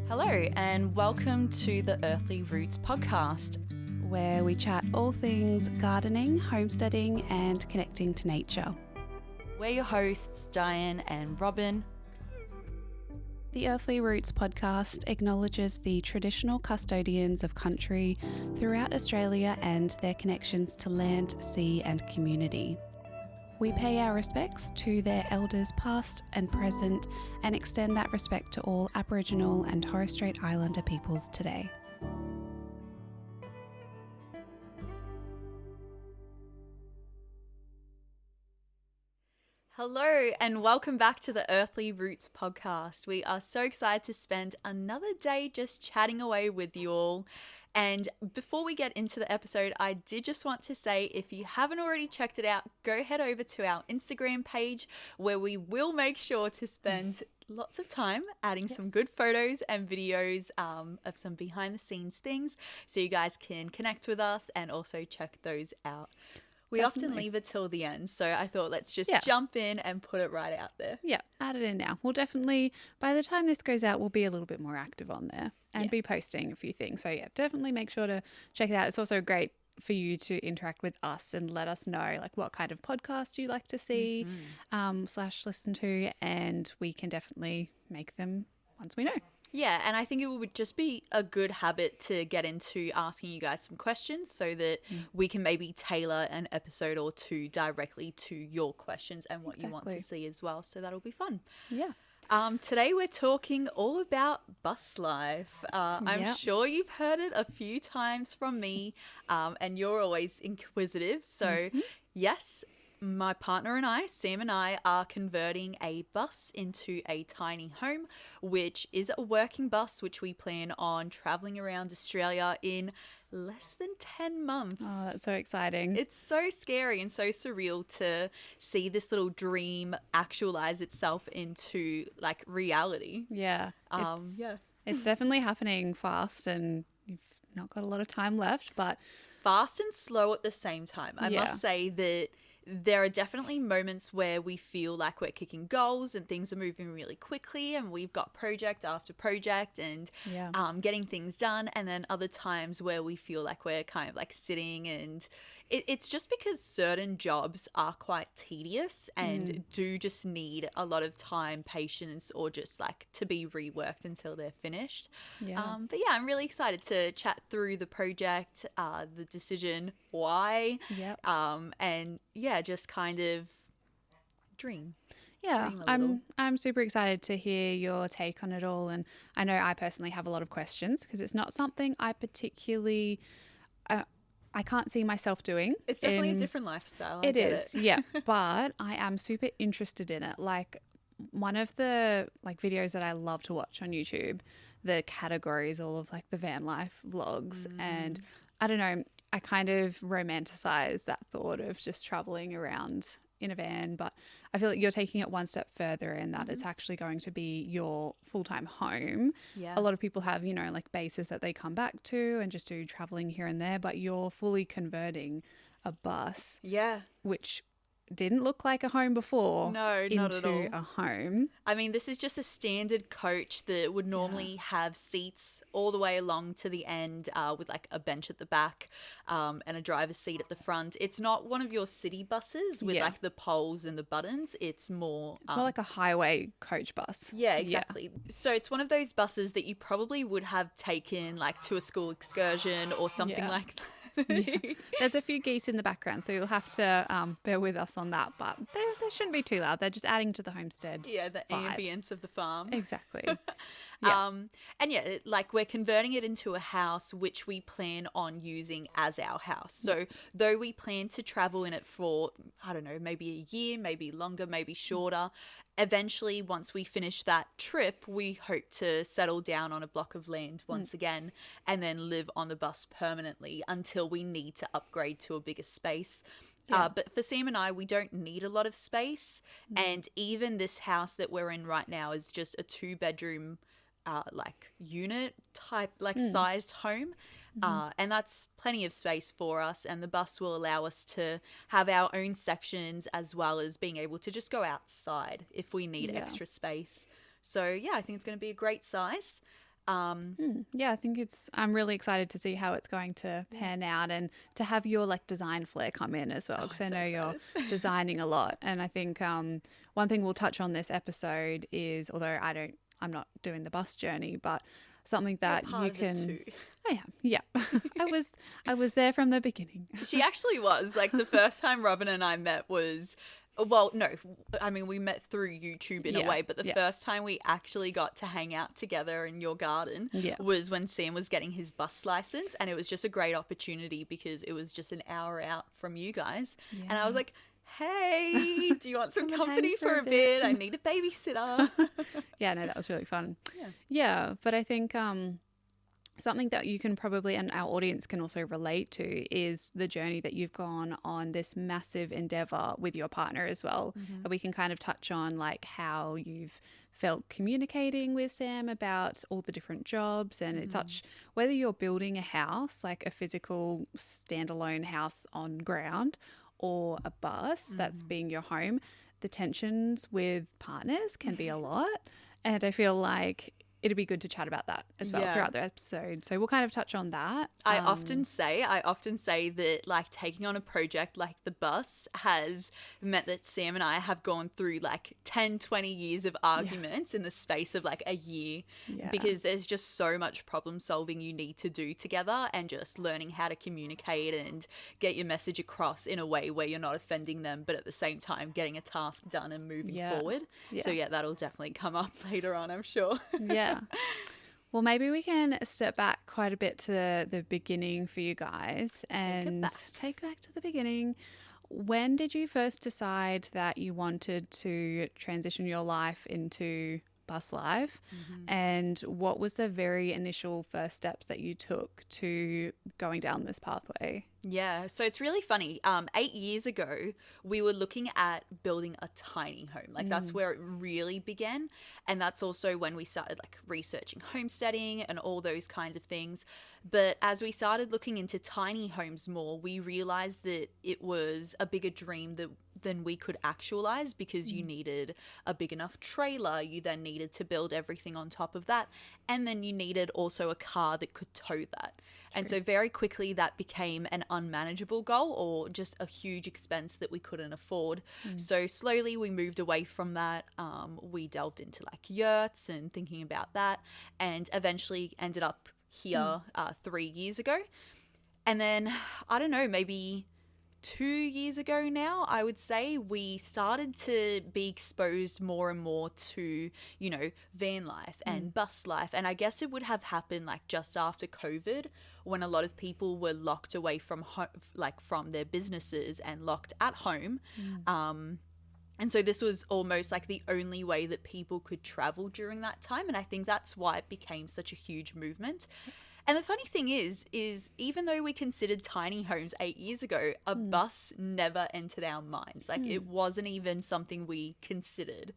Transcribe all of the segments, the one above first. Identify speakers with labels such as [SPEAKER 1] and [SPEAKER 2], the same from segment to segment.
[SPEAKER 1] Hello, and welcome to the Earthly Roots podcast,
[SPEAKER 2] where we chat all things gardening, homesteading, and connecting to nature.
[SPEAKER 1] We're your hosts, Diane and Robyn.
[SPEAKER 2] The Earthly Roots podcast acknowledges the traditional custodians of country throughout Australia and their connections to land, sea, and community. We pay our respects to their elders past and present and extend that respect to all Aboriginal and Torres Strait Islander peoples today.
[SPEAKER 1] Hello, and welcome back to the Earthly Roots podcast. We are so excited to spend another day just chatting away with you all. And before we get into the episode, I did just want to say, if you haven't already checked it out, go head over to our Instagram page where we will make sure to spend lots of time adding some good photos and videos of some behind the scenes things so you guys can connect with us and also check those out. We often leave it till the end, so I thought let's just jump in and put it right out there.
[SPEAKER 2] Yeah, add it in now. We'll definitely, by the time this goes out, we'll be a little bit more active on there and be posting a few things. So yeah, definitely make sure to check it out. It's also great for you to interact with us and let us know like what kind of podcast you like to see / listen to, and we can definitely make them once we know.
[SPEAKER 1] Yeah, and I think it would just be a good habit to get into asking you guys some questions so that we can maybe tailor an episode or two directly to your questions and what you want to see as well. So that'll be fun.
[SPEAKER 2] Yeah.
[SPEAKER 1] Today we're talking all about bus life. I'm sure you've heard it a few times from me, and you're always inquisitive. So yes, my partner and I, Sam and I, are converting a bus into a tiny home, which is a working bus, which we plan on traveling around Australia in less than 10 months.
[SPEAKER 2] Oh, that's so exciting.
[SPEAKER 1] It's so scary and so surreal to see this little dream actualize itself into like reality.
[SPEAKER 2] Yeah. It's definitely happening fast, and you've not got a lot of time left, but
[SPEAKER 1] fast and slow at the same time. I must say that there are definitely moments where we feel like we're kicking goals and things are moving really quickly and we've got project after project and getting things done. And then other times where we feel like we're kind of like sitting, and it's just because certain jobs are quite tedious and do just need a lot of time, patience, or just like to be reworked until they're finished. But yeah, I'm really excited to chat through the project, the decision, why, and just kind of dream.
[SPEAKER 2] Yeah, I'm super excited to hear your take on it all, and I know I personally have a lot of questions because it's not something I particularly I can't see myself doing.
[SPEAKER 1] It's definitely a different lifestyle.
[SPEAKER 2] It is, yeah, but I am super interested in it. Like one of the like videos that I love to watch on YouTube, the categories, all of like the van life vlogs, and I don't know, I kind of romanticize that thought of just traveling around in a van, but I feel like you're taking it one step further in that it's actually going to be your full-time home. Yeah. A lot of people have, like bases that they come back to and just do traveling here and there, but you're fully converting a bus.
[SPEAKER 1] Yeah.
[SPEAKER 2] Which didn't look like a home before.
[SPEAKER 1] No, not at all.
[SPEAKER 2] Into a home.
[SPEAKER 1] I mean, this is just a standard coach that would normally have seats all the way along to the end with like a bench at the back and a driver's seat at the front. It's not one of your city buses with like the poles and the buttons. It's more
[SPEAKER 2] like a highway coach bus.
[SPEAKER 1] Yeah, exactly. Yeah. So it's one of those buses that you probably would have taken like to a school excursion or something like that.
[SPEAKER 2] There's a few geese in the background, so you'll have to bear with us on that, but they shouldn't be too loud. They're just adding to the homestead
[SPEAKER 1] the
[SPEAKER 2] vibe.
[SPEAKER 1] Ambience of the farm.
[SPEAKER 2] Exactly.
[SPEAKER 1] Like we're converting it into a house which we plan on using as our house. So though we plan to travel in it for, I don't know, maybe a year, maybe longer, maybe shorter, eventually once we finish that trip, we hope to settle down on a block of land once again and then live on the bus permanently until we need to upgrade to a bigger space. But for Sam and I, we don't need a lot of space. And even this house that we're in right now is just a 2-bedroom like unit type, like sized home. And that's plenty of space for us. And the bus will allow us to have our own sections as well as being able to just go outside if we need extra space. So, yeah, I think it's going to be a great size.
[SPEAKER 2] Yeah, I think I'm really excited to see how it's going to pan out and to have your like design flair come in as well, because I know you're designing a lot. And I think one thing we'll touch on this episode is, although I'm not doing the bus journey, but something that you can. I am, yeah. I was there from the beginning.
[SPEAKER 1] She actually was. Like the first time Robyn and I met was, well, no, I mean, we met through YouTube in a way, but the first time we actually got to hang out together in your garden was when Sam was getting his bus license, and it was just a great opportunity because it was just an hour out from you guys. Yeah. And I was like, hey, do you want some company for a bit? I need a babysitter.
[SPEAKER 2] Yeah, no, that was really fun. Yeah, but I think something that you can probably, and our audience can also relate to, is the journey that you've gone on, this massive endeavor with your partner as well. We can kind of touch on like how you've felt communicating with Sam about all the different jobs, and it's such, whether you're building a house, like a physical standalone house on ground, or a bus that's being your home, the tensions with partners can be a lot. And I feel like it'd be good to chat about that as well throughout the episode. So we'll kind of touch on that.
[SPEAKER 1] I often say that like taking on a project like the bus has meant that Sam and I have gone through like 10, 20 years of arguments in the space of like a year, because there's just so much problem solving you need to do together, and just learning how to communicate and get your message across in a way where you're not offending them, but at the same time getting a task done and moving forward. So that'll definitely come up later on, I'm sure.
[SPEAKER 2] Well, maybe we can step back quite a bit to the beginning for you guys and take back to the beginning. When did you first decide that you wanted to transition your life into bus life? And what was the very initial first steps that you took to going down this pathway?
[SPEAKER 1] Yeah, so it's really funny. 8 years ago, we were looking at building a tiny home. Like that's where it really began. And that's also when we started like researching homesteading and all those kinds of things. But as we started looking into tiny homes more, we realized that it was a bigger dream than we could actualize, because you needed a big enough trailer. You then needed to build everything on top of that. And then you needed also a car that could tow that. And so very quickly that became an unmanageable goal, or just a huge expense that we couldn't afford. So slowly we moved away from that. We delved into like yurts and thinking about that, and eventually ended up here 3 years ago. And then, I don't know, maybe 2 years ago now, I would say, we started to be exposed more and more to, you know, van life and bus life. And I guess it would have happened like just after COVID, when a lot of people were locked away from from their businesses and locked at home. And so this was almost like the only way that people could travel during that time. And I think that's why it became such a huge movement. And the funny thing is even though we considered tiny homes 8 years ago, a bus never entered our minds. Like it wasn't even something we considered.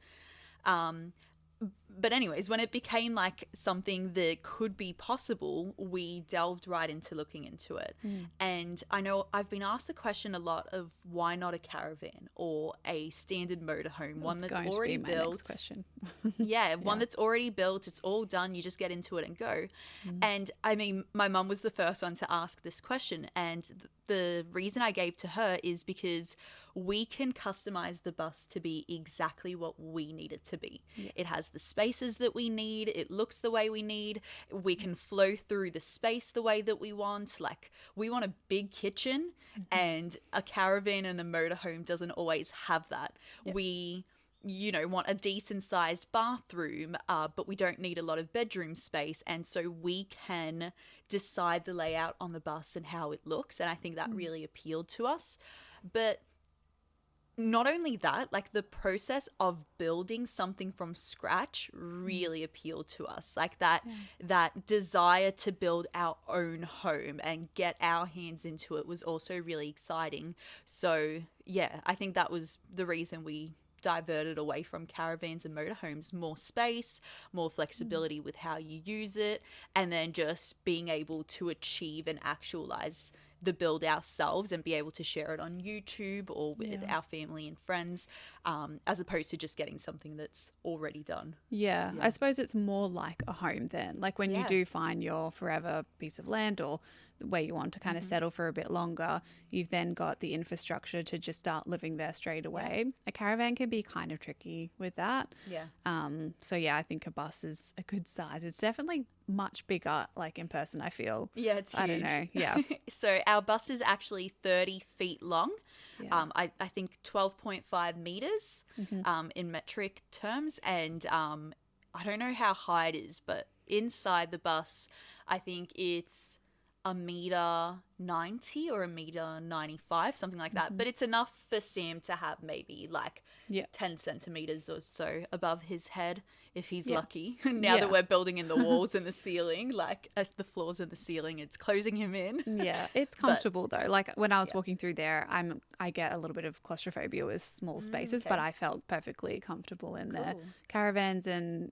[SPEAKER 1] But anyways, when it became like something that could be possible, we delved right into looking into it. And I know I've been asked the question a lot of why not a caravan or a standard motorhome, one that's already built. Next question. One that's already built, it's all done, you just get into it and go. And I mean, my mum was the first one to ask this question, and the reason I gave to her is because we can customize the bus to be exactly what we need it to be. It has the spaces that we need. It looks the way we need. We can flow through the space the way that we want. Like, we want a big kitchen, and a caravan and a motorhome doesn't always have that. We, you know, want a decent sized bathroom, but we don't need a lot of bedroom space. And so we can decide the layout on the bus and how it looks. And I think that really appealed to us. But not only that, like the process of building something from scratch really appealed to us. Like that desire to build our own home and get our hands into it was also really exciting. So yeah, I think that was the reason we diverted away from caravans and motorhomes. More space, more flexibility with how you use it, and then just being able to achieve and actualize the build ourselves and be able to share it on YouTube or with our family and friends, as opposed to just getting something that's already done.
[SPEAKER 2] Yeah, I suppose it's more like a home then. Like when you do find your forever piece of land or where you want to kind of settle for a bit longer, you've then got the infrastructure to just start living there straight away. A caravan can be kind of tricky with that.
[SPEAKER 1] Yeah.
[SPEAKER 2] So yeah, I think a bus is a good size. It's definitely much bigger, like in person, I feel.
[SPEAKER 1] Yeah, it's huge.
[SPEAKER 2] I don't know. Yeah.
[SPEAKER 1] So our bus is actually 30 feet long.
[SPEAKER 2] Yeah.
[SPEAKER 1] I think 12.5 meters in metric terms. And I don't know how high it is, but inside the bus, I think it's a meter 90 or a meter 95, something like that. But it's enough for Sam to have maybe like 10 centimeters or so above his head if he's lucky. Now that we're building in the walls and the ceiling, like as the floors and the ceiling, it's closing him in.
[SPEAKER 2] Yeah, it's comfortable though. Like when I was walking through there, I get a little bit of claustrophobia with small spaces, but I felt perfectly comfortable in there. Caravans and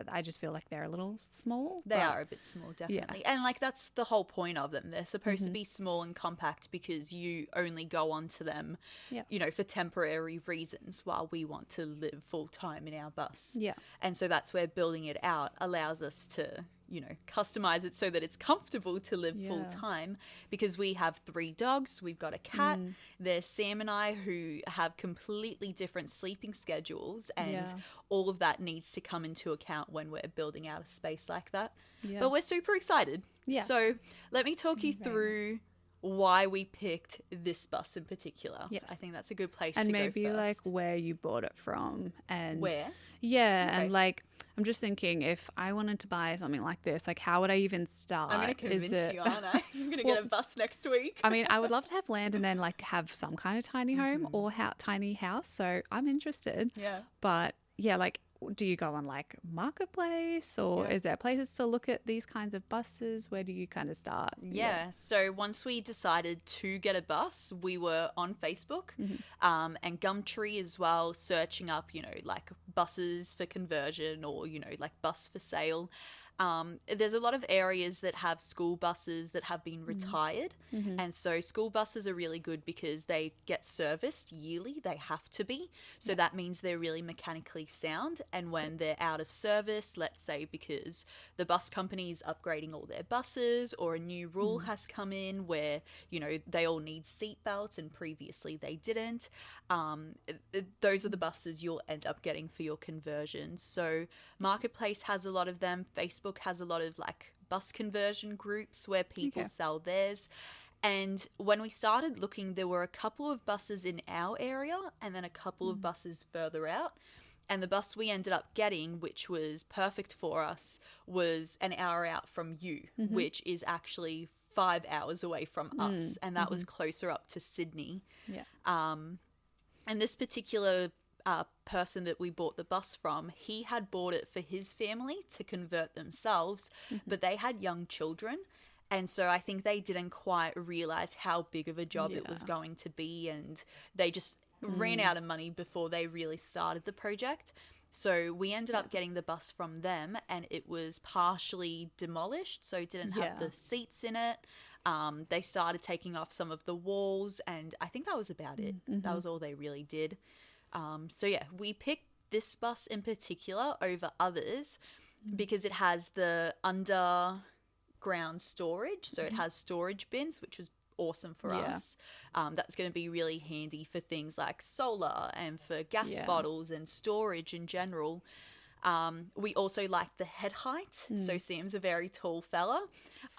[SPEAKER 2] I just feel like they're a little small.
[SPEAKER 1] They are a bit small, definitely. And like that's the whole point of them. They're supposed to be small and compact because you only go onto them, you know, for temporary reasons, while we want to live full time in our bus. Yeah. And so that's where building it out allows us to, you know, customize it so that it's comfortable to live full time, because we have 3 dogs. We've got a cat. There's Sam and I, who have completely different sleeping schedules, and all of that needs to come into account when we're building out a space like that. Yeah. But we're super excited. Yeah. So let me talk you through why we picked this bus in particular. Yes. I think that's a good place to go first.
[SPEAKER 2] And maybe like where you bought it from and
[SPEAKER 1] where.
[SPEAKER 2] Yeah. Okay. And like, I'm just thinking, if I wanted to buy something like this, like how would I even start?
[SPEAKER 1] I'm going to convince you, aren't I? I'm going to get a bus next week.
[SPEAKER 2] I mean, I would love to have land and then like have some kind of tiny home or tiny house. So I'm interested. Yeah. But yeah, like, do you go on like Marketplace, or is there places to look at these kinds of buses? Where do you kind of start?
[SPEAKER 1] Yeah. So once we decided to get a bus, we were on Facebook and Gumtree as well, searching up, you know, like buses for conversion or, you know, like bus for sale. There's a lot of areas that have school buses that have been retired. And so school buses are really good because they get serviced yearly. They have to be. So that means they're really mechanically sound. And when they're out of service, let's say because the bus company is upgrading all their buses, or a new rule has come in where, you know, they all need seat belts and previously they didn't. Those are the buses you'll end up getting for your conversions. So Marketplace has a lot of them. Facebook has a lot of like bus conversion groups where people sell theirs. And when we started looking, there were a couple of buses in our area and then a couple of buses further out. And the bus we ended up getting, which was perfect for us, was an hour out from you, which is actually 5 hours away from us. And that was closer up to Sydney. Yeah. And this particular person that we bought the bus from, he had bought it for his family to convert themselves, but they had young children. And so I think they didn't quite realize how big of a job it was going to be. And they just ran out of money before they really started the project. So we ended up getting the bus from them, and it was partially demolished. So it didn't have the seats in it. They started taking off some of the walls, and I think that was about it. That was all they really did. So yeah, we picked this bus in particular over others because it has the underground storage. So it has storage bins, which was awesome for us. That's going to be really handy for things like solar and for gas bottles and storage in general. We also like the head height. So Sam's a very tall fella.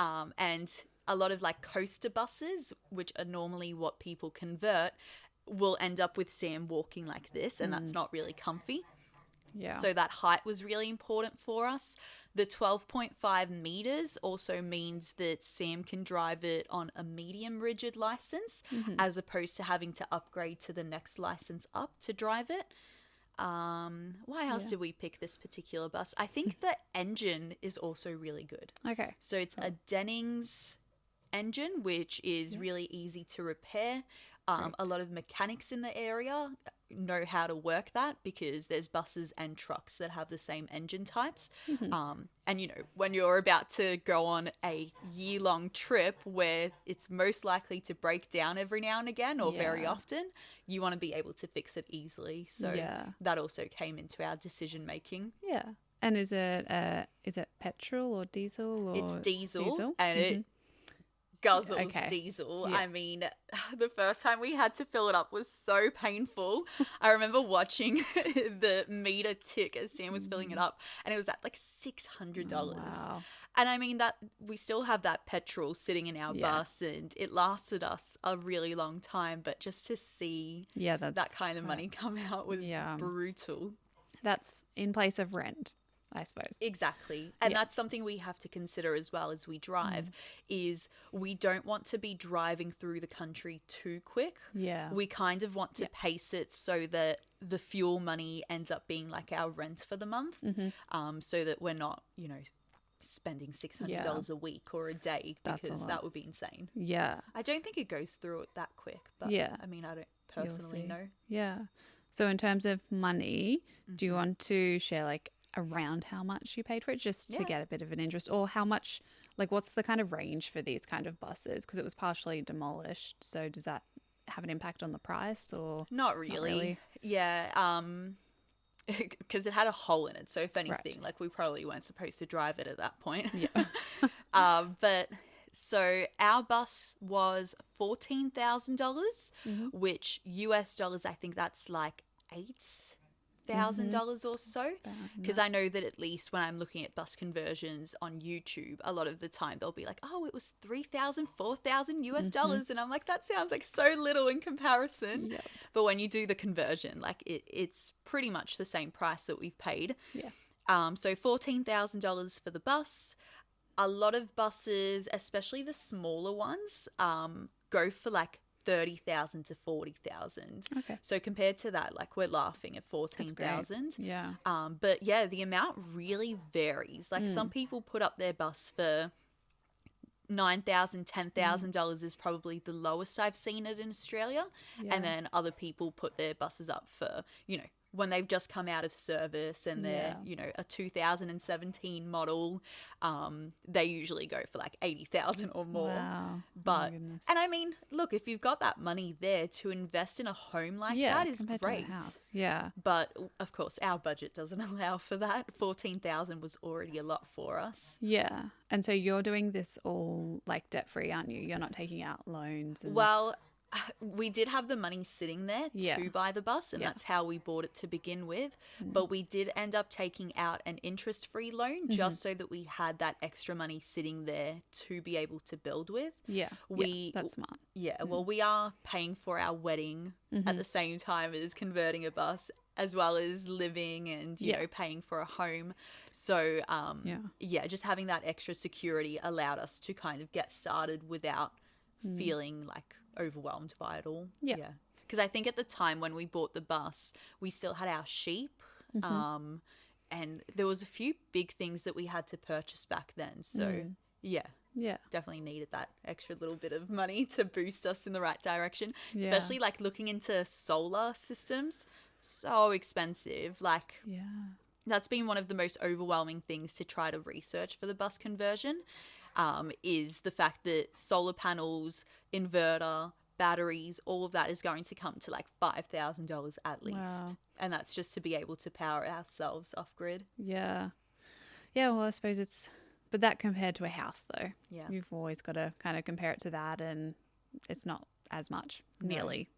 [SPEAKER 1] And a lot of like coaster buses, which are normally what people convert, will end up with Sam walking like this, and that's not really comfy. Yeah. So that height was really important for us. The 12.5 meters also means that Sam can drive it on a medium rigid license, as opposed to having to upgrade to the next license up to drive it. Why else did we pick this particular bus? I think the engine is also really good. Okay. So it's a Dennings engine, which is really easy to repair. A lot of mechanics in the area know how to work that because there's buses and trucks that have the same engine types. And, you know, when you're about to go on a year-long trip where it's most likely to break down every now and again or very often, you want to be able to fix it easily. So that also came into our decision-making.
[SPEAKER 2] Yeah. And is it petrol or diesel? Or
[SPEAKER 1] it's diesel? And it guzzles diesel. I mean, the first time we had to fill it up was so painful. I remember watching the meter tick as Sam was filling it up, and it was at like $600.
[SPEAKER 2] Wow.
[SPEAKER 1] And I mean that we still have that petrol sitting in our bus, and it lasted us a really long time. But just to see that kind of money come out was brutal.
[SPEAKER 2] That's in place of rent, I suppose.
[SPEAKER 1] Exactly. And that's something we have to consider as well as we drive is we don't want to be driving through the country too quick.
[SPEAKER 2] Yeah.
[SPEAKER 1] We kind of want to pace it so that the fuel money ends up being like our rent for the month, so that we're not, you know, spending $600 a week or a day because that would be insane.
[SPEAKER 2] Yeah.
[SPEAKER 1] I don't think it goes through it that quick, but I mean, I don't personally know.
[SPEAKER 2] Yeah. So in terms of money, do you want to share like around how much you paid for it just to get a bit of an interest, or how much, like what's the kind of range for these kind of buses? Because it was partially demolished. So does that have an impact on the price or?
[SPEAKER 1] Not really. Yeah. Because it had a hole in it. So if anything, like we probably weren't supposed to drive it at that point.
[SPEAKER 2] Yeah.
[SPEAKER 1] But so our bus was $14,000, which US dollars, I think that's like $8,000 or so. Because I know that at least when I'm looking at bus conversions on YouTube, a lot of the time they'll be like, oh, it was 3,000, 4,000 US dollars. And I'm like, that sounds like so little in comparison.
[SPEAKER 2] Yep.
[SPEAKER 1] But when you do the conversion, like it's pretty much the same price that we've paid.
[SPEAKER 2] Yeah.
[SPEAKER 1] So $14,000 for the bus. A lot of buses, especially the smaller ones, go for like 30,000 to 40,000.
[SPEAKER 2] Okay.
[SPEAKER 1] So compared to that, like we're laughing at 14,000.
[SPEAKER 2] Yeah.
[SPEAKER 1] But yeah, the amount really varies. Like some people put up their bus for $9,000, $10,000 is probably the lowest I've seen it in Australia. Yeah. And then other people put their buses up for, you know, when they've just come out of service and they're, you know, a 2017 model, they usually go for like 80,000 or more.
[SPEAKER 2] Wow.
[SPEAKER 1] But, and I mean, look, if you've got that money there to invest in a home like that is great.
[SPEAKER 2] To a house. Yeah.
[SPEAKER 1] But of course, our budget doesn't allow for that. 14,000 was already a lot for us.
[SPEAKER 2] Yeah. And so you're doing this all like debt free, aren't you? You're not taking out loans.
[SPEAKER 1] Well, we did have the money sitting there to buy the bus, and that's how we bought it to begin with. But we did end up taking out an interest-free loan just so that we had that extra money sitting there to be able to build with.
[SPEAKER 2] Yeah, that's smart.
[SPEAKER 1] Yeah, well, we are paying for our wedding at the same time as converting a bus, as well as living and, you know, paying for a home. So, just having that extra security allowed us to kind of get started without feeling like overwhelmed by it all. Yeah. Because I think at the time when we bought the bus, we still had our sheep. And there was a few big things that we had to purchase back then. So, definitely needed that extra little bit of money to boost us in the right direction. Especially like looking into solar systems. So expensive. Like, that's been one of the most overwhelming things to try to research for the bus conversion. Is the fact that solar panels, inverter, batteries, all of that is going to come to like $5,000 at least.
[SPEAKER 2] Wow.
[SPEAKER 1] And that's just to be able to power ourselves off grid.
[SPEAKER 2] Yeah. Yeah, well, I suppose but that compared to a house though.
[SPEAKER 1] Yeah.
[SPEAKER 2] You've always got to kind of compare it to that, and it's not as much, nearly.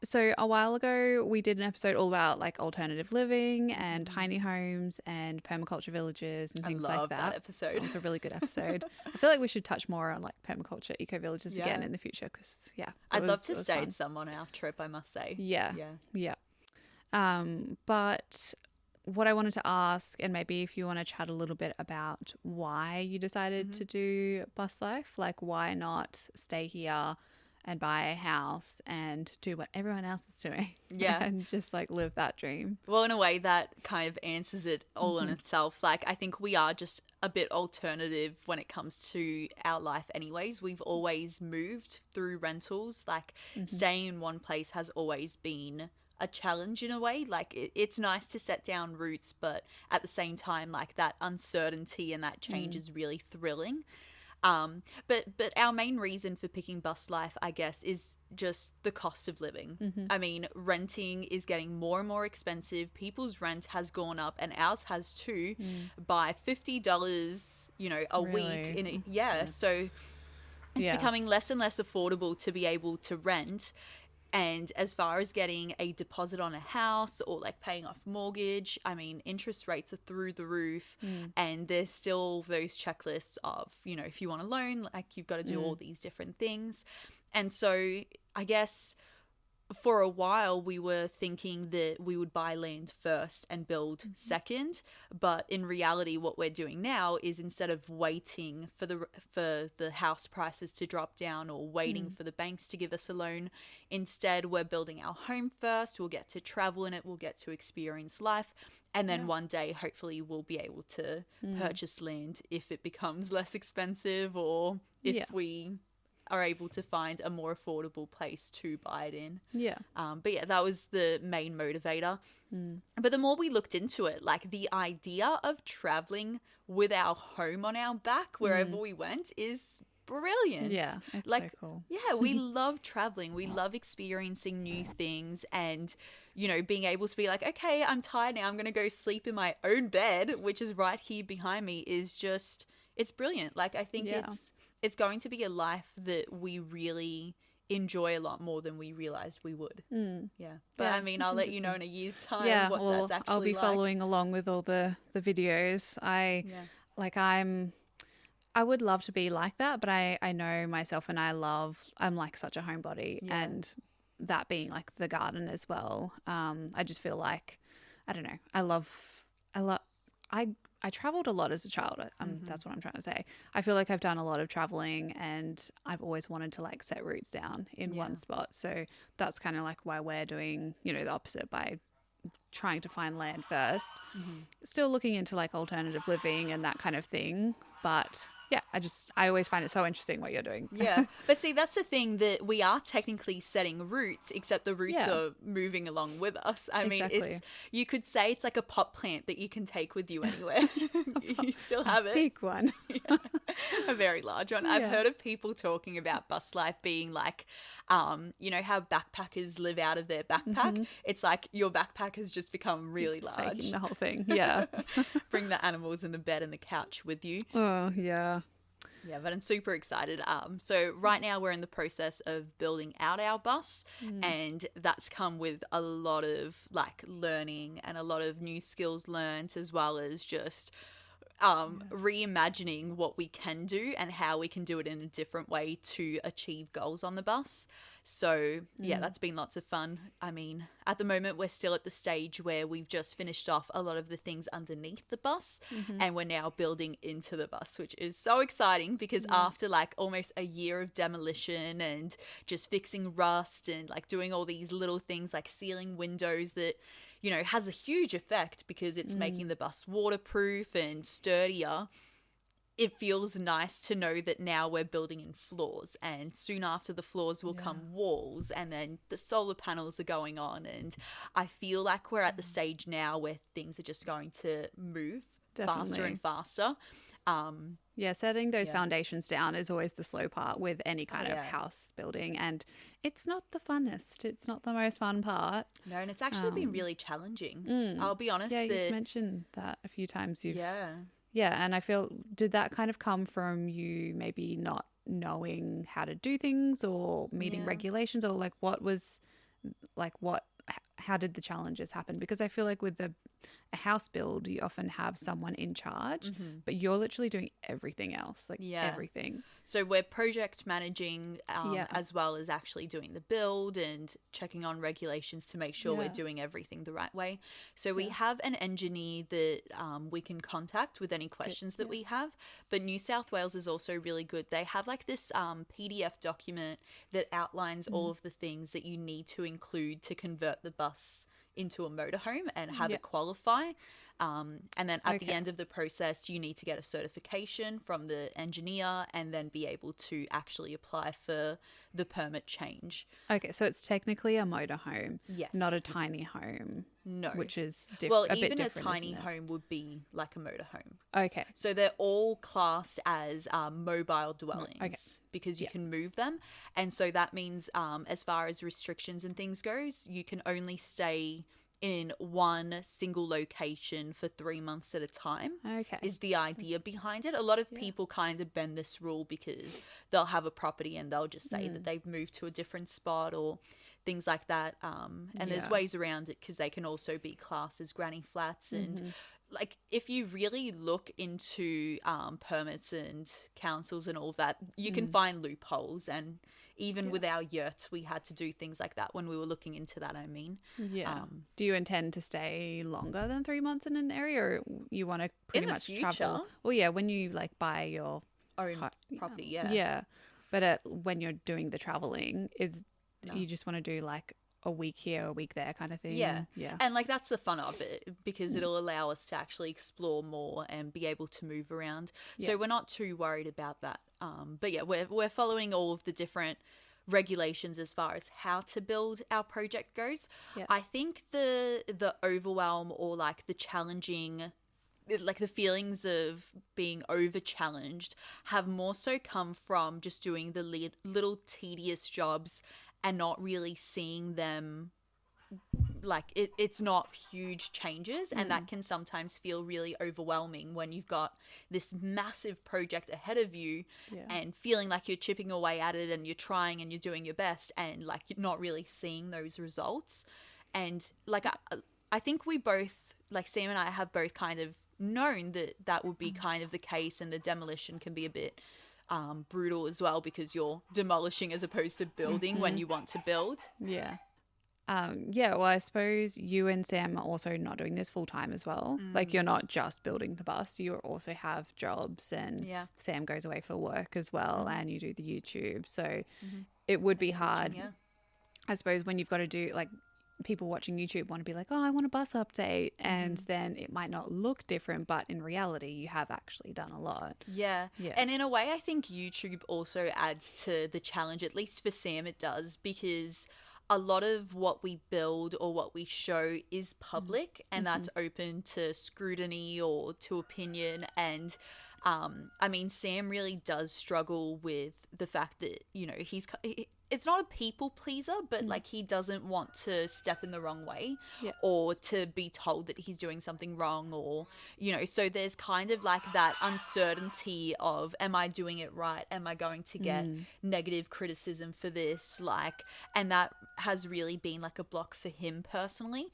[SPEAKER 2] So a while ago, we did an episode all about like alternative living and tiny homes and permaculture villages and things like that.
[SPEAKER 1] I love that episode.
[SPEAKER 2] It was a really good episode. I feel like we should touch more on like permaculture, eco villages again in the future because,
[SPEAKER 1] I'd love to stage some on our trip, I must say.
[SPEAKER 2] Yeah. But what I wanted to ask, and maybe if you want to chat a little bit about why you decided to do bus life, like why not stay here and buy a house and do what everyone else is doing.
[SPEAKER 1] Yeah.
[SPEAKER 2] And just like live that dream.
[SPEAKER 1] Well, in a way that kind of answers it all in itself. Like, I think we are just a bit alternative when it comes to our life anyways. We've always moved through rentals. Like, staying in one place has always been a challenge in a way. Like, it's nice to set down roots, but at the same time, like, that uncertainty and that change is really thrilling. But our main reason for picking bus life, I guess, is just the cost of living. I mean, renting is getting more and more expensive. People's rent has gone up, and ours has too, by $50, a week. So it's becoming less and less affordable to be able to rent. And as far as getting a deposit on a house or like paying off mortgage, I mean, interest rates are through the roof, and there's still those checklists of, if you want a loan, like you've got to do all these different things. And so I guess for a while we were thinking that we would buy land first and build second, but in reality what we're doing now is, instead of waiting for the house prices to drop down or waiting for the banks to give us a loan, instead we're building our home first. We'll get to travel in it, we'll get to experience life, and then one day hopefully we'll be able to purchase land if it becomes less expensive, or if we are able to find a more affordable place to buy it in. But yeah, that was the main motivator. But the more we looked into it, like, the idea of traveling with our home on our back wherever we went is brilliant.
[SPEAKER 2] It's
[SPEAKER 1] like,
[SPEAKER 2] so cool.
[SPEAKER 1] We love traveling. We love experiencing new things, and being able to be like, okay, I'm tired now, I'm gonna go sleep in my own bed, which is right here behind me, is just, it's brilliant. Like, I think it's going to be a life that we really enjoy a lot more than we realized we would. But I mean, I'll let you know in a year's time what that's actually
[SPEAKER 2] I'll be
[SPEAKER 1] like.
[SPEAKER 2] following along with all the videos. I would love to be like that, but I know myself, and I'm like such a homebody, and that being like the garden as well. I just feel like, I don't know, I traveled a lot as a child. That's what I'm trying to say. I feel like I've done a lot of traveling, and I've always wanted to like set roots down in one spot. So that's kind of like why we're doing, the opposite, by trying to find land first. Still looking into like alternative living and that kind of thing. But yeah, I always find it so interesting what you're doing.
[SPEAKER 1] But see, that's the thing, that we are technically setting roots, except the roots are moving along with us. I mean, you could say it's like a pot plant that you can take with you anywhere. You still have it.
[SPEAKER 2] Big one.
[SPEAKER 1] A very large one. I've heard of people talking about bus life being like, how backpackers live out of their backpack. It's like your backpack has just become really large.
[SPEAKER 2] Taking the whole thing.
[SPEAKER 1] Bring the animals and the bed and the couch with you.
[SPEAKER 2] Oh, yeah.
[SPEAKER 1] Yeah, but I'm super excited. So right now we're in the process of building out our bus, and that's come with a lot of like learning and a lot of new skills learned, as well as just reimagining what we can do and how we can do it in a different way to achieve goals on the bus. So yeah, that's been lots of fun. I mean, at the moment we're still at the stage where we've just finished off a lot of the things underneath the bus, and we're now building into the bus, which is so exciting, because after like almost a year of demolition and just fixing rust and like doing all these little things like sealing windows that has a huge effect, because it's making the bus waterproof and sturdier. It feels nice to know that now we're building in floors, and soon after the floors will come walls, and then the solar panels are going on. And I feel like we're at the stage now where things are just going to move faster and faster.
[SPEAKER 2] Setting those foundations down is always the slow part with any kind of house building, and it's not the funnest. It's not the most fun part.
[SPEAKER 1] No, and it's actually been really challenging. I'll be honest.
[SPEAKER 2] Yeah, you've mentioned that a few times.
[SPEAKER 1] Yeah,
[SPEAKER 2] and I feel, did that kind of come from you maybe not knowing how to do things or meeting regulations, or like what was, like how did the challenges happen? Because I feel like with a house build, you often have someone in charge, but you're literally doing everything else, like everything.
[SPEAKER 1] So we're project managing
[SPEAKER 2] Yeah.
[SPEAKER 1] as well as actually doing the build and checking on regulations to make sure we're doing everything the right way. So we have an engineer that we can contact with any questions that we have. But New South Wales is also really good. They have like this PDF document that outlines all of the things that you need to include to convert the bus into a motorhome and have it qualify. And then at the end of the process, you need to get a certification from the engineer and then be able to actually apply for the permit change.
[SPEAKER 2] Okay, so it's technically a motorhome,
[SPEAKER 1] Yes.
[SPEAKER 2] not a tiny home.
[SPEAKER 1] No.
[SPEAKER 2] Which is
[SPEAKER 1] Well,
[SPEAKER 2] a bit
[SPEAKER 1] even a
[SPEAKER 2] different,
[SPEAKER 1] tiny
[SPEAKER 2] isn't it?
[SPEAKER 1] home would be like a motorhome.
[SPEAKER 2] Okay.
[SPEAKER 1] So they're all classed as mobile dwellings because you can move them. And so that means as far as restrictions and things goes, you can only stay in one single location for 3 months at a time.
[SPEAKER 2] Okay.
[SPEAKER 1] Is the idea behind it. A lot of people kind of bend this rule because they'll have a property and they'll just say that they've moved to a different spot or things like that. And there's ways around it because they can also be classed as granny flats. And like if you really look into permits and councils and all that, you can find loopholes. And even with our yurts, we had to do things like that when we were looking into that, I mean.
[SPEAKER 2] Yeah. Do you intend to stay longer than 3 months in an area, or you want to pretty
[SPEAKER 1] the
[SPEAKER 2] much
[SPEAKER 1] future.
[SPEAKER 2] travel? Well, yeah, when you like buy your
[SPEAKER 1] Own property,
[SPEAKER 2] Yeah. But when you're doing the traveling, you just want to do like a week here, a week there kind of thing?
[SPEAKER 1] Yeah.
[SPEAKER 2] Yeah.
[SPEAKER 1] And like that's the fun of it because it'll allow us to actually explore more and be able to move around. So we're not too worried about that. But yeah, we're following all of the different regulations as far as how to build our project goes.
[SPEAKER 2] Yeah.
[SPEAKER 1] I think the overwhelm or like the challenging, like the feelings of being over challenged have more so come from just doing the little tedious jobs and not really seeing them, like it's not huge changes, and that can sometimes feel really overwhelming when you've got this massive project ahead of you and feeling like you're chipping away at it and you're trying and you're doing your best and like you're not really seeing those results. And like I think we both, like Sam and I have both kind of known that would be kind of the case, and the demolition can be a bit brutal as well because you're demolishing as opposed to building when you want to build.
[SPEAKER 2] Yeah. Well, I suppose you and Sam are also not doing this full time as well. Like you're not just building the bus, you also have jobs, and Sam goes away for work as well, and you do the YouTube. So it would be hard, I suppose, when you've got to do like people watching YouTube want to be like, oh, I want a bus update. And then it might not look different, but in reality, you have actually done a lot.
[SPEAKER 1] Yeah. And in a way, I think YouTube also adds to the challenge, at least for Sam it does, because a lot of what we build or what we show is public and that's open to scrutiny or to opinion. And I mean, Sam really does struggle with the fact that, you know, it's not a people pleaser, but like he doesn't want to step in the wrong way or to be told that he's doing something wrong, or, you know, so there's kind of like that uncertainty of, am I doing it right? Am I going to get negative criticism for this? Like, and that has really been like a block for him personally.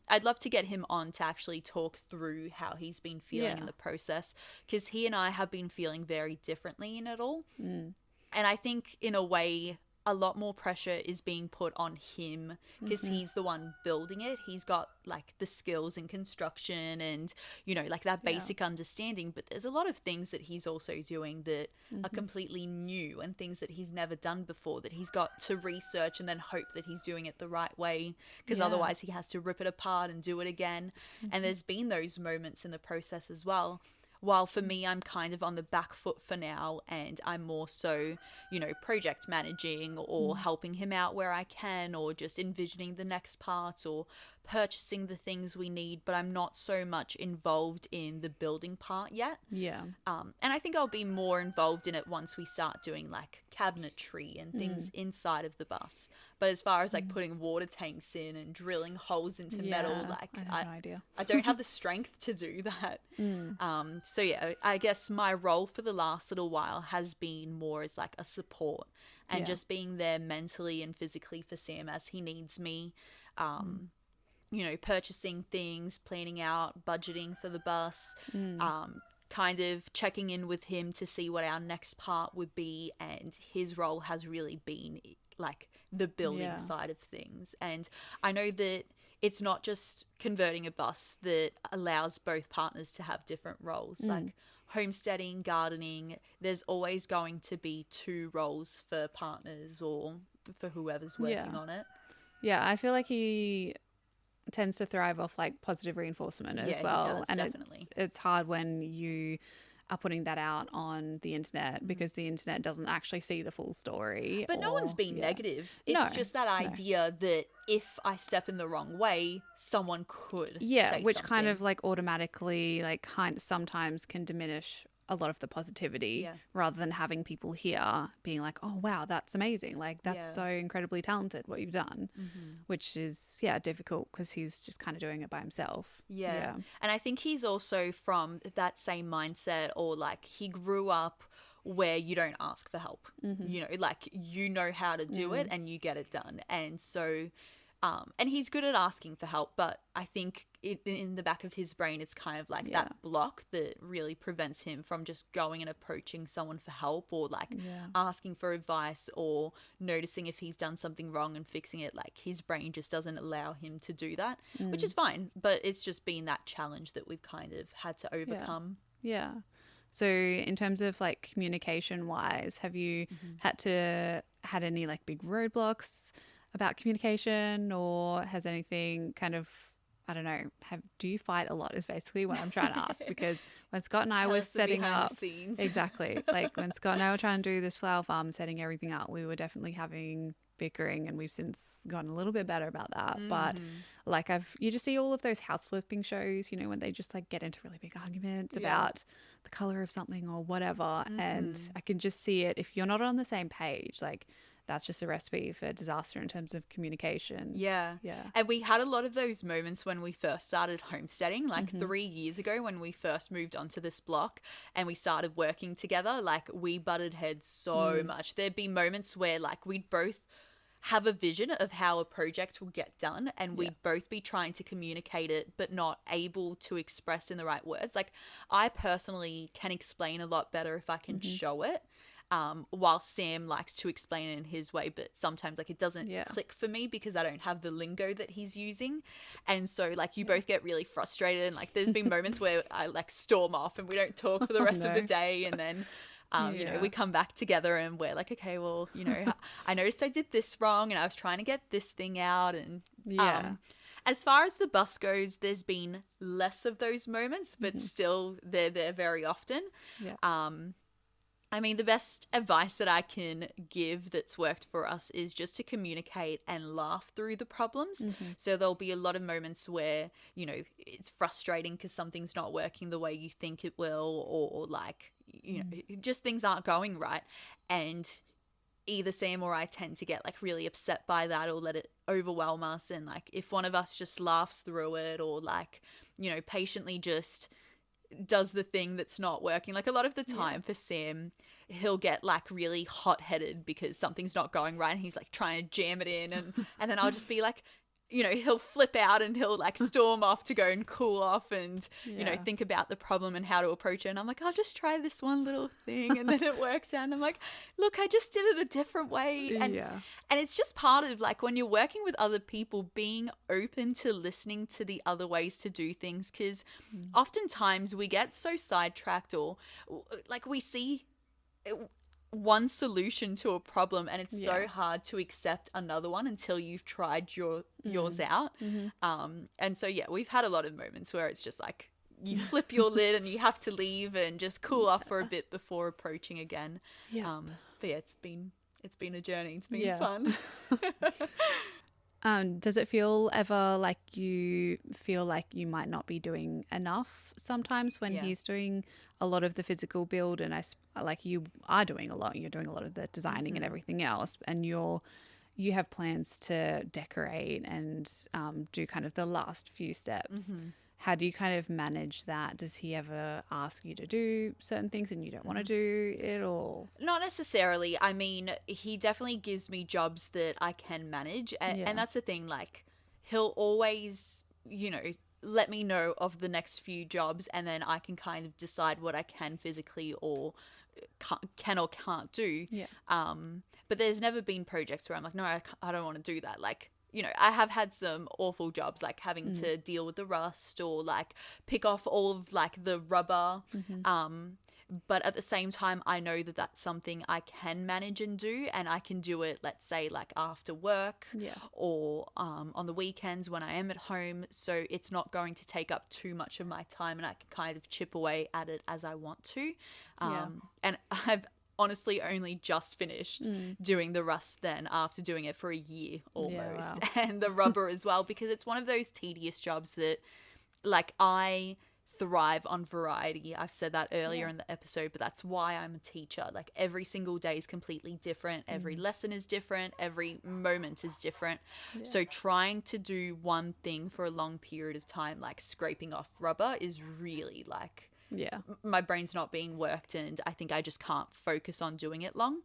[SPEAKER 1] I'd love to get him on to actually talk through how he's been feeling in the process, because he and I have been feeling very differently in it all. And I think in a way, a lot more pressure is being put on him because he's the one building it. He's got like the skills in construction and, you know, like that basic understanding, but there's a lot of things that he's also doing that are completely new and things that he's never done before that he's got to research and then hope that he's doing it the right way, because otherwise he has to rip it apart and do it again. And there's been those moments in the process as well. While for me, I'm kind of on the back foot for now, and I'm more so, you know, project managing or helping him out where I can, or just envisioning the next parts or purchasing the things we need, but I'm not so much involved in the building part yet. And I think I'll be more involved in it once we start doing like cabinetry and things inside of the bus. But as far as like putting water tanks in and drilling holes into metal, like
[SPEAKER 2] I have no idea.
[SPEAKER 1] I don't have the strength to do that. So yeah, I guess my role for the last little while has been more as like a support and just being there mentally and physically for Sam as he needs me. you know, purchasing things, planning out, budgeting for the bus, kind of checking in with him to see what our next part would be. And his role has really been like the building side of things. And I know that it's not just converting a bus that allows both partners to have different roles. Like homesteading, gardening, there's always going to be 2 roles for partners or for whoever's working on it.
[SPEAKER 2] Yeah, I feel like he tends to thrive off like positive reinforcement as well.
[SPEAKER 1] He does,
[SPEAKER 2] and
[SPEAKER 1] definitely.
[SPEAKER 2] it's hard when you are putting that out on the internet because the internet doesn't actually see the full story.
[SPEAKER 1] But no one's being negative. It's just that idea that if I step in the wrong way, someone could say
[SPEAKER 2] which
[SPEAKER 1] something.
[SPEAKER 2] kind of like automatically like kind of sometimes can diminish a lot of the positivity rather than having people here being like, oh wow, that's amazing, like that's so incredibly talented what you've done, which is difficult because he's just kind of doing it by himself.
[SPEAKER 1] And I think he's also from that same mindset, or like he grew up where you don't ask for help, you know, like you know how to do it and you get it done. And so and he's good at asking for help, but I think in the back of his brain, it's kind of like that block that really prevents him from just going and approaching someone for help, or like asking for advice, or noticing if he's done something wrong and fixing it. Like his brain just doesn't allow him to do that, which is fine. But it's just been that challenge that we've kind of had to overcome.
[SPEAKER 2] Yeah. So in terms of like communication wise, have you had any like big roadblocks about communication, or has anything kind of, I don't know, do you fight a lot is basically what I'm trying to ask, because when Scott and I were setting up, exactly, like when Scott and I were trying to do this flower farm, setting everything up, we were definitely having bickering, and we've since gotten a little bit better about that. But like you just see all of those house flipping shows, you know, when they just like get into really big arguments about the color of something or whatever. And I can just see it, if you're not on the same page, like that's just a recipe for disaster in terms of communication.
[SPEAKER 1] Yeah. And we had a lot of those moments when we first started homesteading, like 3 years ago when we first moved onto this block and we started working together. Like we butted heads so much. There'd be moments where like we'd both have a vision of how a project will get done, and we'd both be trying to communicate it but not able to express in the right words. Like I personally can explain a lot better if I can show it. While Sam likes to explain it in his way, but sometimes like it doesn't click for me because I don't have the lingo that he's using. And so like you both get really frustrated, and like there's been moments where I like storm off and we don't talk for the rest of the day, and then you know, we come back together and we're like, okay, well, you know, I noticed I did this wrong and I was trying to get this thing out. And as far as the bus goes, there's been less of those moments, but still they're there very often. I mean, the best advice that I can give that's worked for us is just to communicate and laugh through the problems. So there'll be a lot of moments where, you know, it's frustrating because something's not working the way you think it will, or like, you know, just things aren't going right. And either Sam or I tend to get like really upset by that, or let it overwhelm us. And like if one of us just laughs through it, or like, you know, patiently just does the thing that's not working. Like a lot of the time for Sam, he'll get like really hot-headed because something's not going right and he's like trying to jam it in, and then I'll just be like, you know, he'll flip out and he'll like storm off to go and cool off and, you know, think about the problem and how to approach it. And I'm like, I'll just try this one little thing, and then it works out. And I'm like, look, I just did it a different way. And it's just part of like when you're working with other people, being open to listening to the other ways to do things. Because oftentimes we get so sidetracked, or like we see one solution to a problem and it's so hard to accept another one until you've tried yours out. And so we've had a lot of moments where it's just like you flip your lid and you have to leave and just cool off for a bit before approaching again. But it's been a journey. It's been fun.
[SPEAKER 2] Does it feel ever like you feel like you might not be doing enough sometimes when he's doing a lot of the physical build, and like you are doing a lot, you're doing a lot of the designing and everything else, and you have plans to decorate and do kind of the last few steps. How do you kind of manage that? Does he ever ask you to do certain things and you don't want to do it, or? Not
[SPEAKER 1] necessarily. I mean, he definitely gives me jobs that I can manage. And that's the thing, like, he'll always, you know, let me know of the next few jobs, and then I can kind of decide what I can physically or can or can't do.
[SPEAKER 2] Yeah.
[SPEAKER 1] But there's never been projects where I'm like, no, I don't want to do that. Like, you know, I have had some awful jobs, like having to deal with the rust or like pick off all of like the rubber. But at the same time, I know that that's something I can manage and do, and I can do it, let's say, like after work or on the weekends when I am at home. So it's not going to take up too much of my time, and I can kind of chip away at it as I want to. And I've honestly only just finished doing the rust then, after doing it for a year almost, and the rubber as well, because it's one of those tedious jobs that, like, I thrive on variety. I've said that earlier in the episode, but that's why I'm a teacher. Like, every single day is completely different. Every lesson is different. Every moment is different. So trying to do one thing for a long period of time, like scraping off rubber, is really like, my brain's not being worked, and I think I just can't focus on doing it long.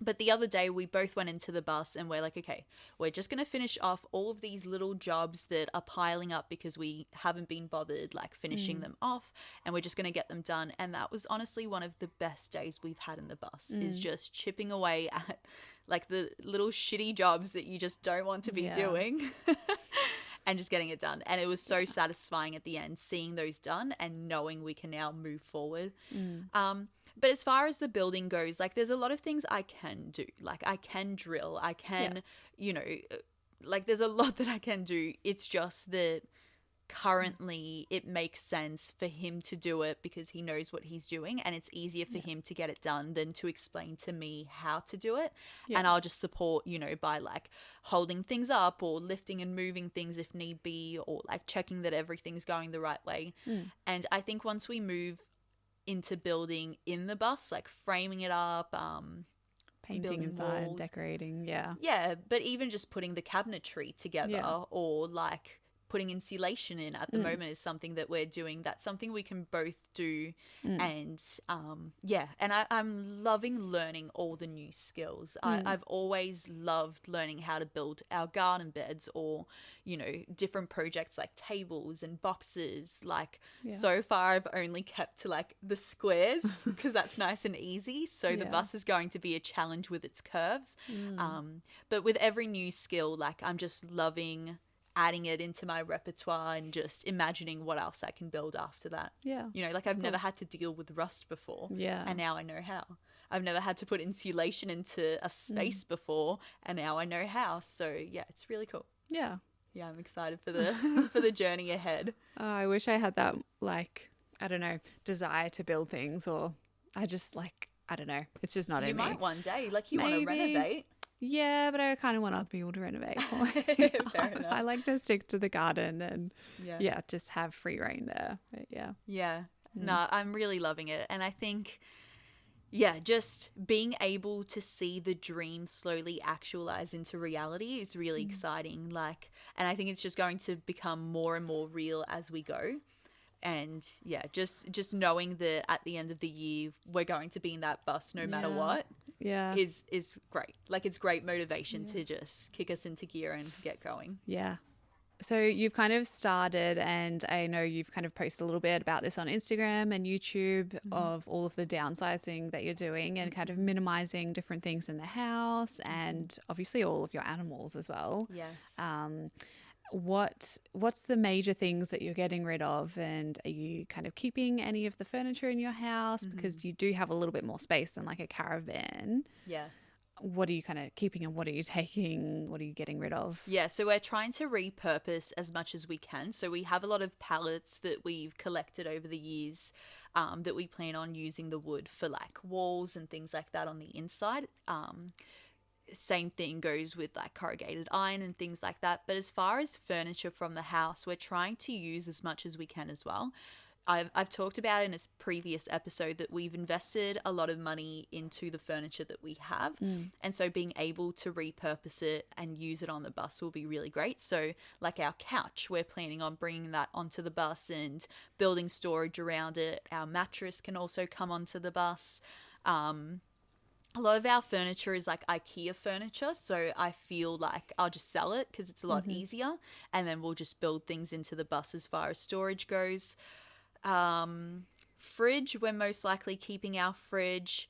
[SPEAKER 1] But the other day we both went into the bus and we're like, okay, we're just going to finish off all of these little jobs that are piling up because we haven't been bothered like finishing them off, and we're just going to get them done. And that was honestly one of the best days we've had in the bus, is just chipping away at like the little shitty jobs that you just don't want to be doing. And just getting it done. And it was so satisfying at the end, seeing those done and knowing we can now move forward. But as far as the building goes, like, there's a lot of things I can do. Like, I can drill. I can, you know, like, there's a lot that I can do. It's just that currently it makes sense for him to do it because he knows what he's doing, and it's easier for him to get it done than to explain to me how to do it. And I'll just support, you know, by like holding things up or lifting and moving things if need be, or like checking that everything's going the right way. And I think once we move into building in the bus, like framing it up,
[SPEAKER 2] painting inside,
[SPEAKER 1] walls,
[SPEAKER 2] decorating,
[SPEAKER 1] but even just putting the cabinetry together or like putting insulation in at the moment is something that we're doing. That's something we can both do. And and I'm loving learning all the new skills. I've always loved learning how to build our garden beds, or, you know, different projects like tables and boxes. Like, so far I've only kept to like the squares because that's nice and easy. So the bus is going to be a challenge with its curves. But with every new skill, like, I'm just loving adding it into my repertoire and just imagining what else I can build after that. You know, like, I've never had to deal with rust before, and now I know how. I've never had to put insulation into a space before, and now I know how. So yeah, it's really cool. I'm excited for the for the journey ahead.
[SPEAKER 2] I wish I had that, like, I don't know, desire to build things, or I just, like, I don't know, it's just not in me.
[SPEAKER 1] You might one day, like, you want to renovate.
[SPEAKER 2] Yeah, but I kind of want other people to renovate for me.
[SPEAKER 1] Fair enough.
[SPEAKER 2] I like to stick to the garden and just have free reign there. But
[SPEAKER 1] no, I'm really loving it. And I think, just being able to see the dream slowly actualize into reality is really exciting. Like, and I think it's just going to become more and more real as we go. And just knowing that at the end of the year we're going to be in that bus no matter what is great. Like, it's great motivation to just kick us into gear and get going.
[SPEAKER 2] So you've kind of started, and I know you've kind of posted a little bit about this on Instagram and YouTube, of all of the downsizing that you're doing and kind of minimizing different things in the house, and obviously all of your animals as well. What's the major things that you're getting rid of, and are you kind of keeping any of the furniture in your house, because you do have a little bit more space than like a caravan? What are you kind of keeping, and what are you taking? What are you getting rid of?
[SPEAKER 1] So we're trying to repurpose as much as we can. So we have a lot of pallets that we've collected over the years, that we plan on using the wood for like walls and things like that on the inside. Same thing goes with like corrugated iron and things like that. But as far as furniture from the house, we're trying to use as much as we can as well. I've talked about in a previous episode that we've invested a lot of money into the furniture that we have. And so being able to repurpose it and use it on the bus will be really great. So like our couch, we're planning on bringing that onto the bus and building storage around it. Our mattress can also come onto the bus. a lot of our furniture is like IKEA furniture, so I feel like I'll just sell it because it's a lot easier, and then we'll just build things into the bus as far as storage goes. Fridge, we're most likely keeping our fridge.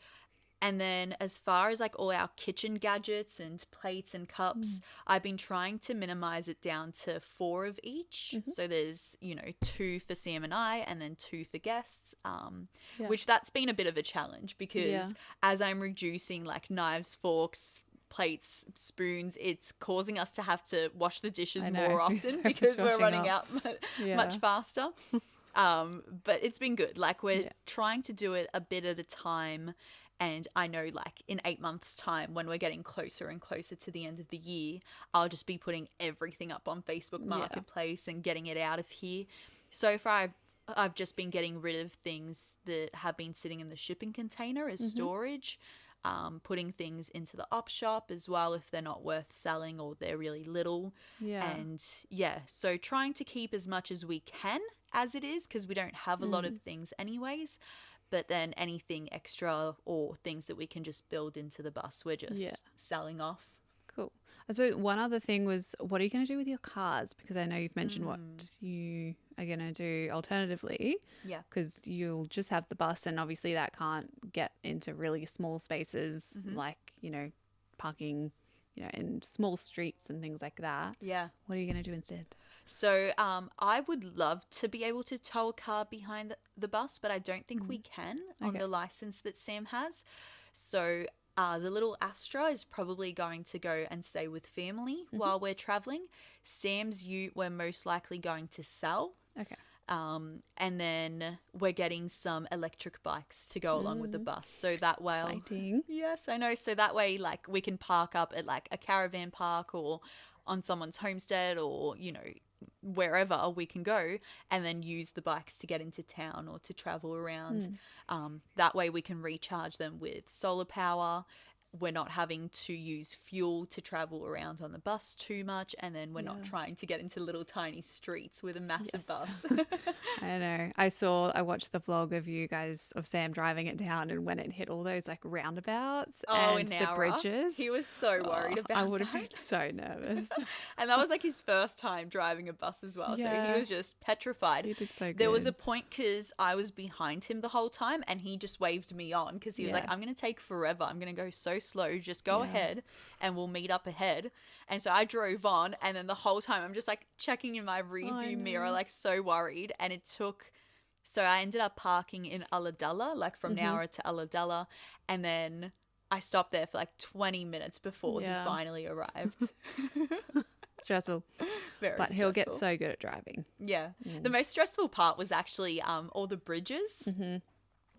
[SPEAKER 1] And then as far as like all our kitchen gadgets and plates and cups, I've been trying to minimize it down to 4 of each. So there's, 2 for Sam and I, and then 2 for guests, which that's been a bit of a challenge because as I'm reducing like knives, forks, plates, spoons, it's causing us to have to wash the dishes more often because we're running out much faster. But it's been good. Like we're trying to do it a bit at a time. And I know like in 8 months' time, when we're getting closer and closer to the end of the year, I'll just be putting everything up on Facebook Marketplace and getting it out of here. So far, I've just been getting rid of things that have been sitting in the shipping container as storage, putting things into the op shop as well if they're not worth selling or they're really little. And so trying to keep as much as we can as it is because we don't have a lot of things anyways. But then anything extra or things that we can just build into the bus, we're just selling off.
[SPEAKER 2] Cool. I suppose one other thing was, what are you going to do with your cars? Because I know you've mentioned what you are going to do alternatively. Yeah. Because you'll just have the bus and obviously that can't get into really small spaces like, parking, in small streets and things like that. Yeah. What are you going to do instead?
[SPEAKER 1] So I would love to be able to tow a car behind the bus, but I don't think we can on the license that Sam has. So the little Astra is probably going to go and stay with family while we're traveling. Sam's ute we're most likely going to sell. Okay. And then we're getting some electric bikes to go along with the bus. So that way... Exciting. Yes, I know. So that way, like, we can park up at, like, a caravan park or on someone's homestead or, wherever we can go and then use the bikes to get into town or to travel around. That way we can recharge them with solar power. We're not having to use fuel to travel around on the bus too much, and then we're not trying to get into little tiny streets with a massive bus.
[SPEAKER 2] I know. I watched the vlog of you guys, of Sam driving it down, and when it hit all those like roundabouts and the bridges.
[SPEAKER 1] He was so worried about
[SPEAKER 2] I would have been so nervous.
[SPEAKER 1] And that was like his first time driving a bus as well. So he was just petrified.
[SPEAKER 2] He did so good.
[SPEAKER 1] There was a point because I was behind him the whole time and he just waved me on because he was like, I'm going to take forever. I'm going to go so slow, just go ahead and we'll meet up ahead. And so I drove on, and then the whole time I'm just like checking in my review mirror, like so worried. And so I ended up parking in Ulladulla, like from Nowra to Ulladulla, and then I stopped there for like 20 minutes before he finally arrived.
[SPEAKER 2] Stressful. But he'll get so good at driving.
[SPEAKER 1] Yeah. The most stressful part was actually all the bridges.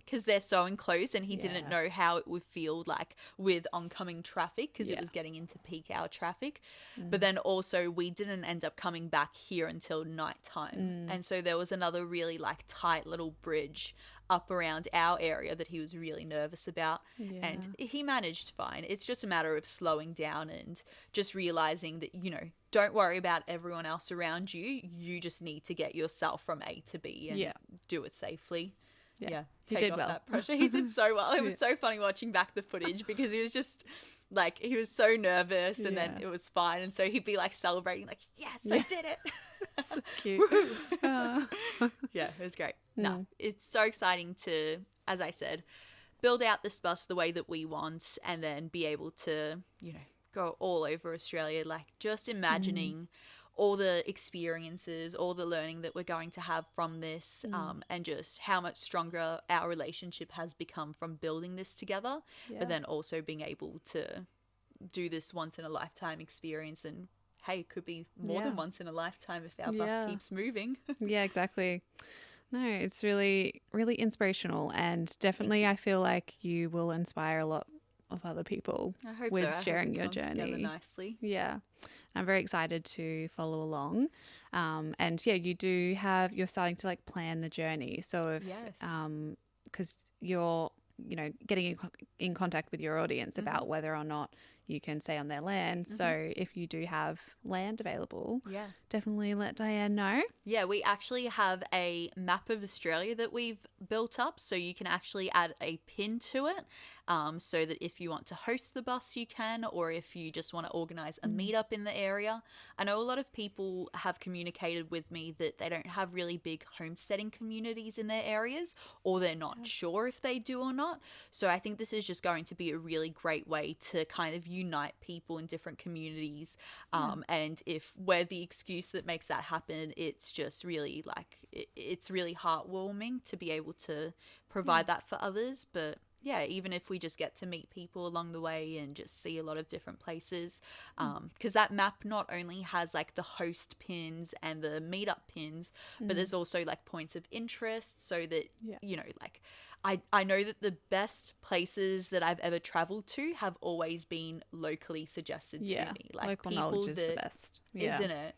[SPEAKER 1] Because they're so enclosed, and he didn't know how it would feel like with oncoming traffic because it was getting into peak hour traffic. But then also we didn't end up coming back here until nighttime. And so there was another really like tight little bridge up around our area that he was really nervous about. And he managed fine. It's just a matter of slowing down and just realizing that, don't worry about everyone else around you. You just need to get yourself from A to B and do it safely. Yeah,
[SPEAKER 2] he did well.
[SPEAKER 1] That pressure. He did so well. It was so funny watching back the footage because he was just like, he was so nervous, and then it was fine. And so he'd be like celebrating, like, yes, I did it.
[SPEAKER 2] So cute.
[SPEAKER 1] Yeah, it was great. No, it's so exciting to, as I said, build out this bus the way that we want, and then be able to, go all over Australia. Like just imagining all the experiences, all the learning that we're going to have from this, and just how much stronger our relationship has become from building this together, but then also being able to do this once in a lifetime experience. And hey, it could be more than once in a lifetime if our bus keeps moving.
[SPEAKER 2] Yeah, exactly. No, it's really, really inspirational, and definitely I feel like you will inspire a lot of other people with sharing your journey
[SPEAKER 1] nicely.
[SPEAKER 2] Yeah. I'm very excited to follow along. And you're starting to like plan the journey. So if, because you're, getting in contact with your audience about whether or not, you can stay on their land. So if you do have land available,
[SPEAKER 1] Yeah.
[SPEAKER 2] definitely let Diane know.
[SPEAKER 1] Yeah, we actually have a map of Australia that we've built up, so you can actually add a pin to it, so that if you want to host the bus, you can, or if you just want to organize a meetup in the area. I know a lot of people have communicated with me that they don't have really big homesteading communities in their areas, or they're not sure if they do or not. So I think this is just going to be a really great way to kind of unite people in different communities. And if we're the excuse that makes that happen, it's just really it's really heartwarming to be able to provide that for others. But yeah, even if we just get to meet people along the way and just see a lot of different places, because that map not only has like the host pins and the meetup pins, but there's also like points of interest, so that you know, like I know that the best places that I've ever traveled to have always been locally suggested to me. Like
[SPEAKER 2] local
[SPEAKER 1] people
[SPEAKER 2] knowledge is
[SPEAKER 1] that,
[SPEAKER 2] the best. Yeah.
[SPEAKER 1] isn't it?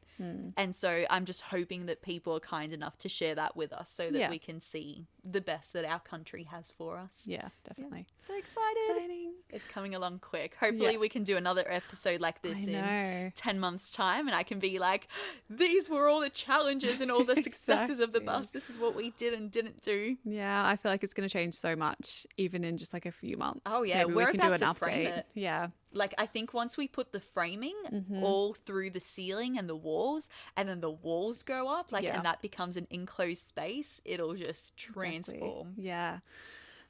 [SPEAKER 1] And so I'm just hoping that people are kind enough to share that with us, so that we can see the best that our country has for us.
[SPEAKER 2] Yeah, definitely.
[SPEAKER 1] So excited.
[SPEAKER 2] Exciting.
[SPEAKER 1] It's coming along quick. Hopefully we can do another episode like this in 10 months time, and I can be like, these were all the challenges and all the successes of the bus. This is what we did and didn't do.
[SPEAKER 2] Yeah, I feel like it's going to change so much even in just like a few months.
[SPEAKER 1] Oh yeah,
[SPEAKER 2] Maybe
[SPEAKER 1] we're
[SPEAKER 2] we can
[SPEAKER 1] about
[SPEAKER 2] do an
[SPEAKER 1] to frame
[SPEAKER 2] update.
[SPEAKER 1] it.
[SPEAKER 2] Yeah.
[SPEAKER 1] Like, I think once we put the framing all through the ceiling and the walls, and then the walls go up, like, and that becomes an enclosed space, it'll just transform.
[SPEAKER 2] Yeah.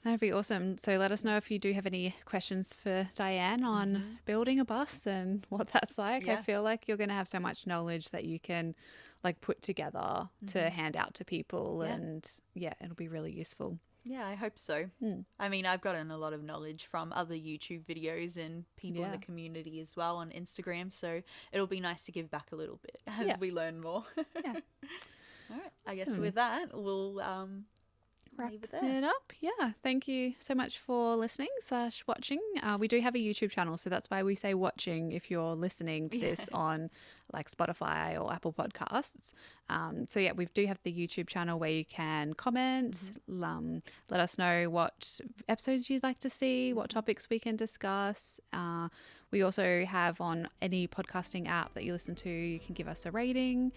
[SPEAKER 2] That'd be awesome. So let us know if you do have any questions for Diane on building a bus and what that's like. I feel like you're going to have so much knowledge that you can like put together to hand out to people, and it'll be really useful.
[SPEAKER 1] Yeah, I hope so. I mean, I've gotten a lot of knowledge from other YouTube videos and people in the community as well on Instagram, so it'll be nice to give back a little bit as we learn more.
[SPEAKER 2] Yeah.
[SPEAKER 1] All right. I guess with that, we'll
[SPEAKER 2] wrap
[SPEAKER 1] leave it there.
[SPEAKER 2] it up. Yeah. Thank you so much for listening / watching. We do have a YouTube channel, so that's why we say watching if you're listening to this on like Spotify or Apple Podcasts. So yeah, we do have the YouTube channel where you can comment, let us know what episodes you'd like to see, what topics we can discuss. We also have on any podcasting app that you listen to, you can give us a rating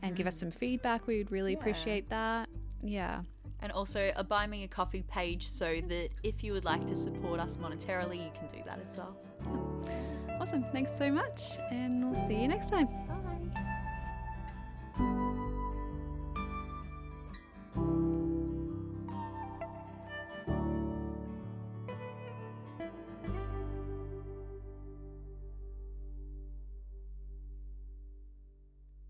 [SPEAKER 2] and give us some feedback. We would really appreciate that. Yeah.
[SPEAKER 1] And also a Buy Me a Coffee page, so that if you would like to support us monetarily, you can do that as well.
[SPEAKER 2] Awesome. Thanks so much, and we'll see you next time.
[SPEAKER 1] Bye.